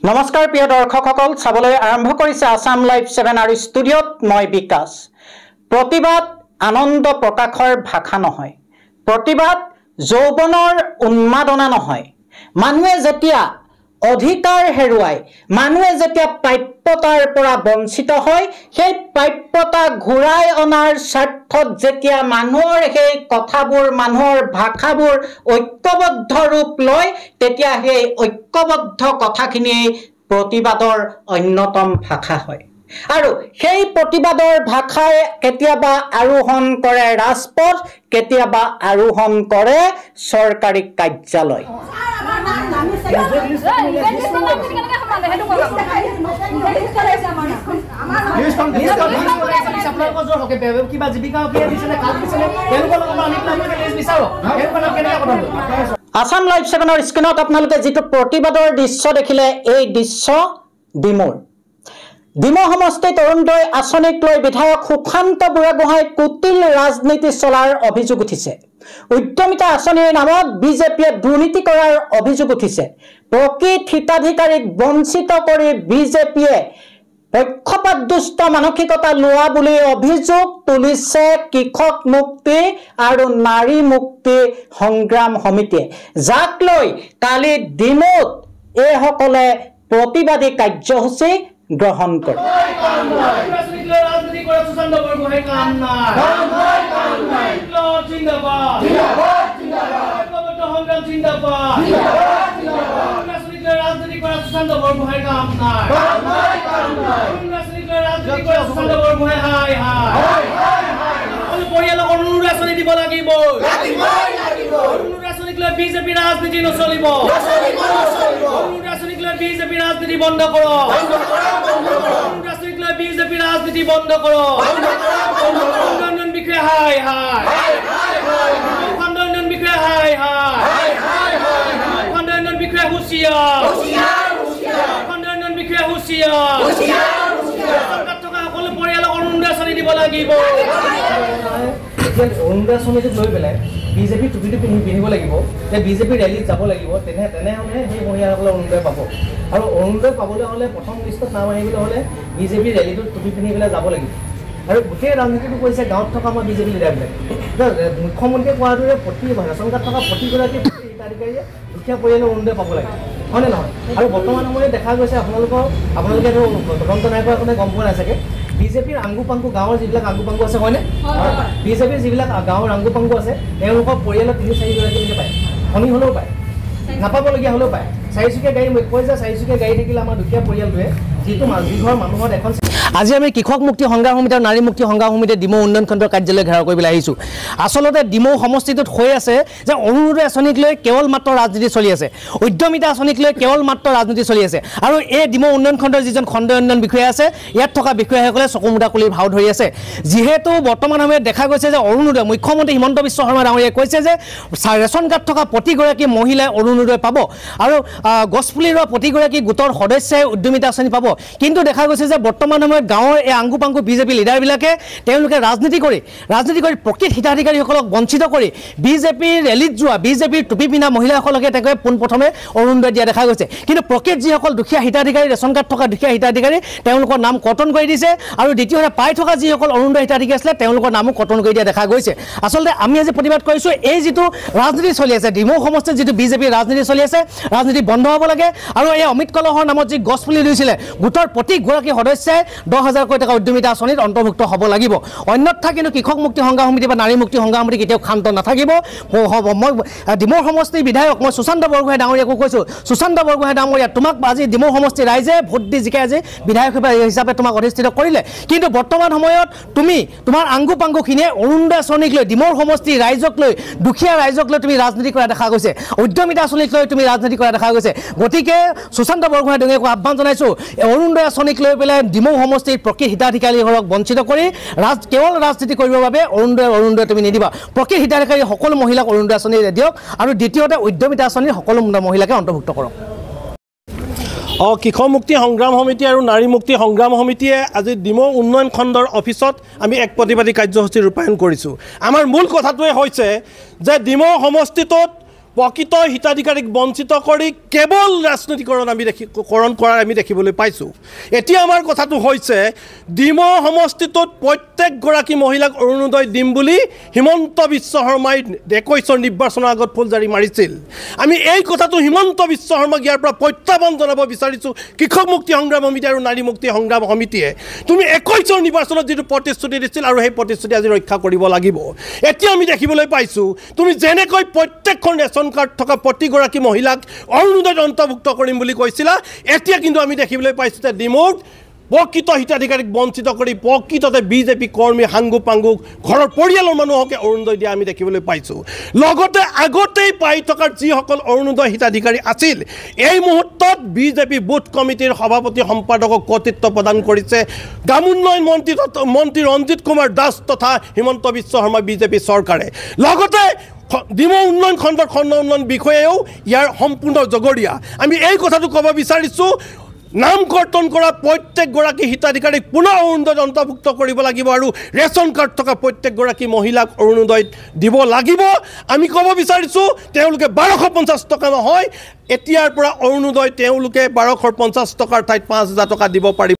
নমস্কাৰ প্ৰিয় দৰ্শকসকল চাবলৈ আৰম্ভ কৰিছে আসাম লাইভ 7 আৰু ষ্টুডিঅ'ত মই বিকাশ। প্ৰতিবাদ আনন্দ প্ৰকাশৰ ভাষা নহয়, প্ৰতিবাদ যৌৱনৰ উন্মাদনা নহয়। মানুহে যেতিয়া অধিকাৰ হেৰুৱায়, মানুহে যেতিয়া প্ৰাপ্যতাৰ পৰা বঞ্চিত হয়, সেই প্ৰাপ্যতা ঘূৰাই অনাৰ স্বাৰ্থত যেতিয়া মানুহৰ সেই কথাবোৰ, মানুহৰ ভাষাবোৰ ঐক্যবদ্ধ ৰূপ লয়, তেতিয়া সেই ঐক্যবদ্ধ কথাখিনি প্ৰতিবাদৰ অন্যতম ভাষা হয়। আৰু সেই প্ৰতিবাদৰ ভাষাই কেতিয়াবা আৰোহণ কৰে ৰাজপথ, কেতিয়াবা আৰোহণ কৰে চৰকাৰী কাৰ্যালয়। আসাম লাইভ 7 স্ক্ৰীণত আপোনালোকে যিটো প্ৰতিবাদৰ দৃশ্য দেখিলে, এই দৃশ্য ডিমৌ সমষ্টিত অৰুণোদয় আঁচনিক লৈ বিধায়ক সুশান্ত বুঢ়াগোহাঁই কুটিল ৰাজনীতি চলাৰ অভিযোগ উঠিছে। উদ্যমিতা আঁচনিৰ নামত বিজেপিয়ে দুৰ্নীতি কৰাৰ অভিযোগ উঠিছে। প্ৰকৃত হিতাধিকাৰীক বঞ্চিত কৰি বিজেপিয়ে পক্ষপাতদুষ্ট মানসিকতা লোৱা বুলি অভিযোগ তুলিছে কৃষক মুক্তি আৰু নাৰী মুক্তি সংগ্ৰাম সমিতিয়ে, যাক লৈ কালি ডিমৌত এইসকলে প্ৰতিবাদী কাৰ্যসূচী গ্ৰহণ কৰে। বিজেপি ৰাজনীতি নচলিব, বিজেপি ৰাজনীতি বন্ধ কৰক, বিজেপি ৰাজনীতি বন্ধ কৰক। খণ্ডন বিষয়ে হাই হাই, খণ্ডন বিষয়ে হাই হাই, খণ্ডন বিষয়ে হুঁচিয়াৰ, খণ্ডন বিষয়ে হুঁচিয়াৰ। চৰকাৰত থকা সকলো পৰিয়ালক অৰুণোদয় আঁচনি দিব লাগিব। অৰুণোদয় আঁচনিটোক লৈ পেলাই বিজেপি টুপিটো পিন্ধিব লাগিব, যে বিজেপি ৰেলীত যাব লাগিব, তেনেহ'লে সেই মহিলাসকলে অৰুণোদয় পাব। আৰু অৰুণোদয় পাবলৈ হ'লে প্ৰথম লিষ্টত নাম আহিবলৈ হ'লে বিজেপি ৰেলীটোত টুপি পিন্ধি পেলাই যাব লাগিব। আৰু গোটেই ৰাজনীতিটো কৰিছে গাঁৱত থকা আমাৰ বিজেপি লিডাৰবিলাকে। মুখ্যমন্ত্ৰীয়ে কোৱাৰ দৰে প্ৰতি ৰেচন কাৰ্ড থকা প্ৰতিগৰাকী হিতাধিকাৰীয়ে দুখীয়া পৰিয়ালৰ অৰুণোদয় পাব লাগে, হয়নে নহয়? আৰু বৰ্তমান সময়ত দেখা গৈছে, আপোনালোকে তদন্ত নাই কৰা কাৰণে গম পোৱা নাই চাগে, বিজেপিৰ আংগু পাংগু গাঁৱৰ যিবিলাক আংগু পাংগু আছে, হয়নে? বিজেপিৰ যিবিলাক গাঁৱৰ আংগু পাংগু আছে, তেওঁলোকৰ পৰিয়ালৰ 3-4গৰাকীলৈকে পায়, ধনী হ'লেও পায়, নাপাবলগীয়া হ'লেও পায়। চাৰিচকীয়া গাড়ী কয় যে চাৰিচকীয়া গাড়ী থাকিলে আমাৰ দুখীয়া পৰিয়ালটোৱে যিঘৰ মানুহৰ এখন। আজি আমি কৃষক মুক্তি সংগ্ৰাম সমিতি আৰু নাৰী মুক্তি সংগ্ৰাম সমিতিয়ে ডিমৌ উন্নয়ন খণ্ডৰ কাৰ্যালয় ঘেৰাও কৰিবলৈ আহিছোঁ। আচলতে ডিমৌ সমষ্টিটোত হৈ আছে যে অৰুণোদয় আঁচনিক লৈ কেৱল মাত্ৰ ৰাজনীতি চলি আছে, উদ্যমিতা আঁচনিক লৈ কেৱল মাত্ৰ ৰাজনীতি চলি আছে। আৰু এই ডিমৌ উন্নয়ন খণ্ডৰ যিজন খণ্ড উন্নয়ন বিষয়া আছে, ইয়াত থকা বিষয়াসকলে চকুমুদা কুলিৰ ভাও ধৰি আছে। যিহেতু বৰ্তমান সময়ত দেখা গৈছে যে অৰুণোদয়, মুখ্যমন্ত্ৰী হিমন্ত বিশ্ব শৰ্মা ডাঙৰীয়াই কৈছে যে ৰেচন কাৰ্ড থকা প্ৰতিগৰাকী মহিলাই অৰুণোদয় পাব আৰু গছপুলি ৰোৱা প্ৰতিগৰাকী গোটৰ সদস্যাই উদ্যমিতা আঁচনি পাব। কিন্তু দেখা গৈছে যে বৰ্তমান সময়ত গাঁৱৰ এই আংগু পাংগু বিজেপি লিডাৰবিলাকে তেওঁলোকে ৰাজনীতি কৰি প্ৰকৃত হিতাধিকাৰীসকলক বঞ্চিত কৰি বিজেপিৰ ৰেলীত যোৱা, বিজেপিৰ টুপি পিন্ধা মহিলাসকলকে তেওঁলোকে পোনপ্ৰথমে অৰুণোদয় দিয়া দেখা গৈছে। কিন্তু প্ৰকৃত যিসকল দুখীয়া হিতাধিকাৰী, ৰেচন কাৰ্ড থকা দুখীয়া হিতাধিকাৰী, তেওঁলোকৰ নাম কৰ্তন কৰি দিছে। আৰু দ্বিতীয়তে পাই থকা যিসকল অৰুণোদয় হিতাধিকাৰী আছিলে, তেওঁলোকৰ নামো কৰ্তন কৰি দিয়া দেখা গৈছে। আচলতে আমি আজি প্ৰতিবাদ কৰিছোঁ, এই যিটো ৰাজনীতি চলি আছে, ডিমৌ সমষ্টিত যিটো বিজেপিৰ ৰাজনীতি চলি আছে, ৰাজনীতি বন্ধ হ'ব লাগে। আৰু এই অমিত কলহৰ নামত যি গছপুলি ৰুইছিলে, গোটৰ প্ৰতিগৰাকী সদস্যাই 10,000 টকা উদ্যমিতা আঁচনিত অন্তৰ্ভুক্ত হ'ব লাগিব। অন্যথা কিন্তু কৃষক মুক্তি সংগ্ৰাম সমিতি বা নাৰী মুক্তি সংগ্ৰাম সমিতি কেতিয়াও ক্ষান্ত নাথাকিব। মই ডিমৌ সমষ্টিৰ বিধায়ক মই সুশান্ত বৰগোহাঁই ডাঙৰীয়াকো কৈছোঁ, সুশান্ত বৰগোহাঁই ডাঙৰীয়া, তোমাক আজি ডিমৌ সমষ্টিৰ ৰাইজে ভোট দি জিকাই আজি বিধায়ক হিচাপে তোমাক অধিষ্ঠিত কৰিলে। কিন্তু বৰ্তমান সময়ত তুমি তোমাৰ আংগু পাংগুখিনিয়ে অৰুণোদয় আঁচনিক লৈ, ডিমৌ সমষ্টিৰ ৰাইজক লৈ, দুখীয়া ৰাইজক লৈ তুমি ৰাজনীতি কৰা দেখা গৈছে, উদ্যমিতা আঁচনিক লৈ তুমি ৰাজনীতি কৰা দেখা গৈছে। গতিকে সুশান্ত বৰগোহাঁই ডাঙৰীয়াকো আহ্বান জনাইছোঁ, অৰুণোদয় আঁচনিক লৈ পেলাই ডিমৌ সমষ্টিৰ প্ৰকৃত হিতাধিকাৰীসকলক বঞ্চিত কৰি কেৱল ৰাজনীতি কৰিবৰ বাবে অৰুণোদয় তুমি নিদিবা। প্ৰকৃত হিতাধিকাৰী সকলো মহিলাক অৰুণোদয় আঁচনি দিয়ক। আৰু দ্বিতীয়তে উদ্যমিতা আঁচনিৰ সকলো মহিলাকে অন্তৰ্ভুক্ত কৰক। কৃষক মুক্তি সংগ্ৰাম সমিতি আৰু নাৰী মুক্তি সংগ্ৰাম সমিতিয়ে আজি ডিমৌ উন্নয়ন খণ্ডৰ অফিচত আমি এক প্ৰতিবাদী কাৰ্যসূচী ৰূপায়ণ কৰিছোঁ। আমাৰ মূল কথাটোৱে হৈছে যে ডিমৌ সমষ্টিটোত প্ৰকৃত হিতাধিকাৰীক বঞ্চিত কৰি কেৱল ৰাজনৈতিকৰণ আমি দেখিবলৈ পাইছোঁ। এতিয়া আমাৰ কথাটো হৈছে ডিমৌ সমষ্টিটোত প্ৰত্যেকগৰাকী মহিলাক অৰুণোদয় দিম বুলি হিমন্ত বিশ্ব শৰ্মাই 21ৰ নিৰ্বাচনৰ আগত ফুলজাৰি মাৰিছিল। আমি এই কথাটো হিমন্ত বিশ্ব শৰ্মাক ইয়াৰ পৰা প্ৰত্যাহ্বান জনাব বিচাৰিছোঁ। কৃষক মুক্তি সংগ্ৰাম সমিতি আৰু নাৰী মুক্তি সংগ্ৰাম সমিতিয়ে তুমি 21ৰ নিৰ্বাচনত যিটো প্ৰতিশ্ৰুতি দিছিল আৰু সেই প্ৰতিশ্ৰুতি আজি ৰক্ষা কৰিব লাগিব। এতিয়া আমি দেখিবলৈ পাইছোঁ তুমি যেনেকৈ প্ৰত্যেকখন ৰেচন কাৰ্ড থকা প্ৰতিগৰাকী মহিলাক অৰুণোদয়ত অন্তৰ্ভুক্ত কৰিম বুলি কৈছিলা, এতিয়া কিন্তু আমি দেখিবলৈ পাইছোঁ যে ডিমৌত প্ৰকৃত হিতাধিকাৰীক বঞ্চিত কৰি প্ৰকৃততে বিজেপি কৰ্মী সাংগু পাংগু ঘৰৰ পৰিয়ালৰ মানুহকে অৰুণোদয় দিয়া আমি দেখিবলৈ পাইছোঁ। লগতে আগতেই পাই থকাৰ যিসকল অৰুণোদয় হিতাধিকাৰী আছিল, এই মুহূৰ্তত বিজেপি বুথ কমিটিৰ সভাপতি সম্পাদকক কৰ্তৃত্ব প্ৰদান কৰিছে গ্ৰামোন্নয়ন মন্ত্ৰী ৰঞ্জিত কুমাৰ দাস তথা হিমন্ত বিশ্ব শৰ্মা বিজেপি চৰকাৰে। লগতে ডিমৌ উন্নয়ন খণ্ডৰ খণ্ড উন্নয়ন বিষয়েও ইয়াৰ সম্পূৰ্ণ জগৰীয়া। আমি এই কথাটো ক'ব বিচাৰিছোঁ, নাম কৰ্তন কৰা প্ৰত্যেকগৰাকী হিতাধিকাৰীক পুনৰ অৰুণোদয়ত অন্তৰ্ভুক্ত কৰিব লাগিব আৰু ৰেচন কাৰ্ড থকা প্ৰত্যেকগৰাকী মহিলাক অৰুণোদয়ত দিব লাগিব। আমি ক'ব বিচাৰিছোঁ তেওঁলোকে 1250 টকা নহয়, এতিয়াৰ পৰা অৰুণোদয় তেওঁলোকে 1250 টকাৰ ঠাইত 5000 টকা দিব পাৰিব।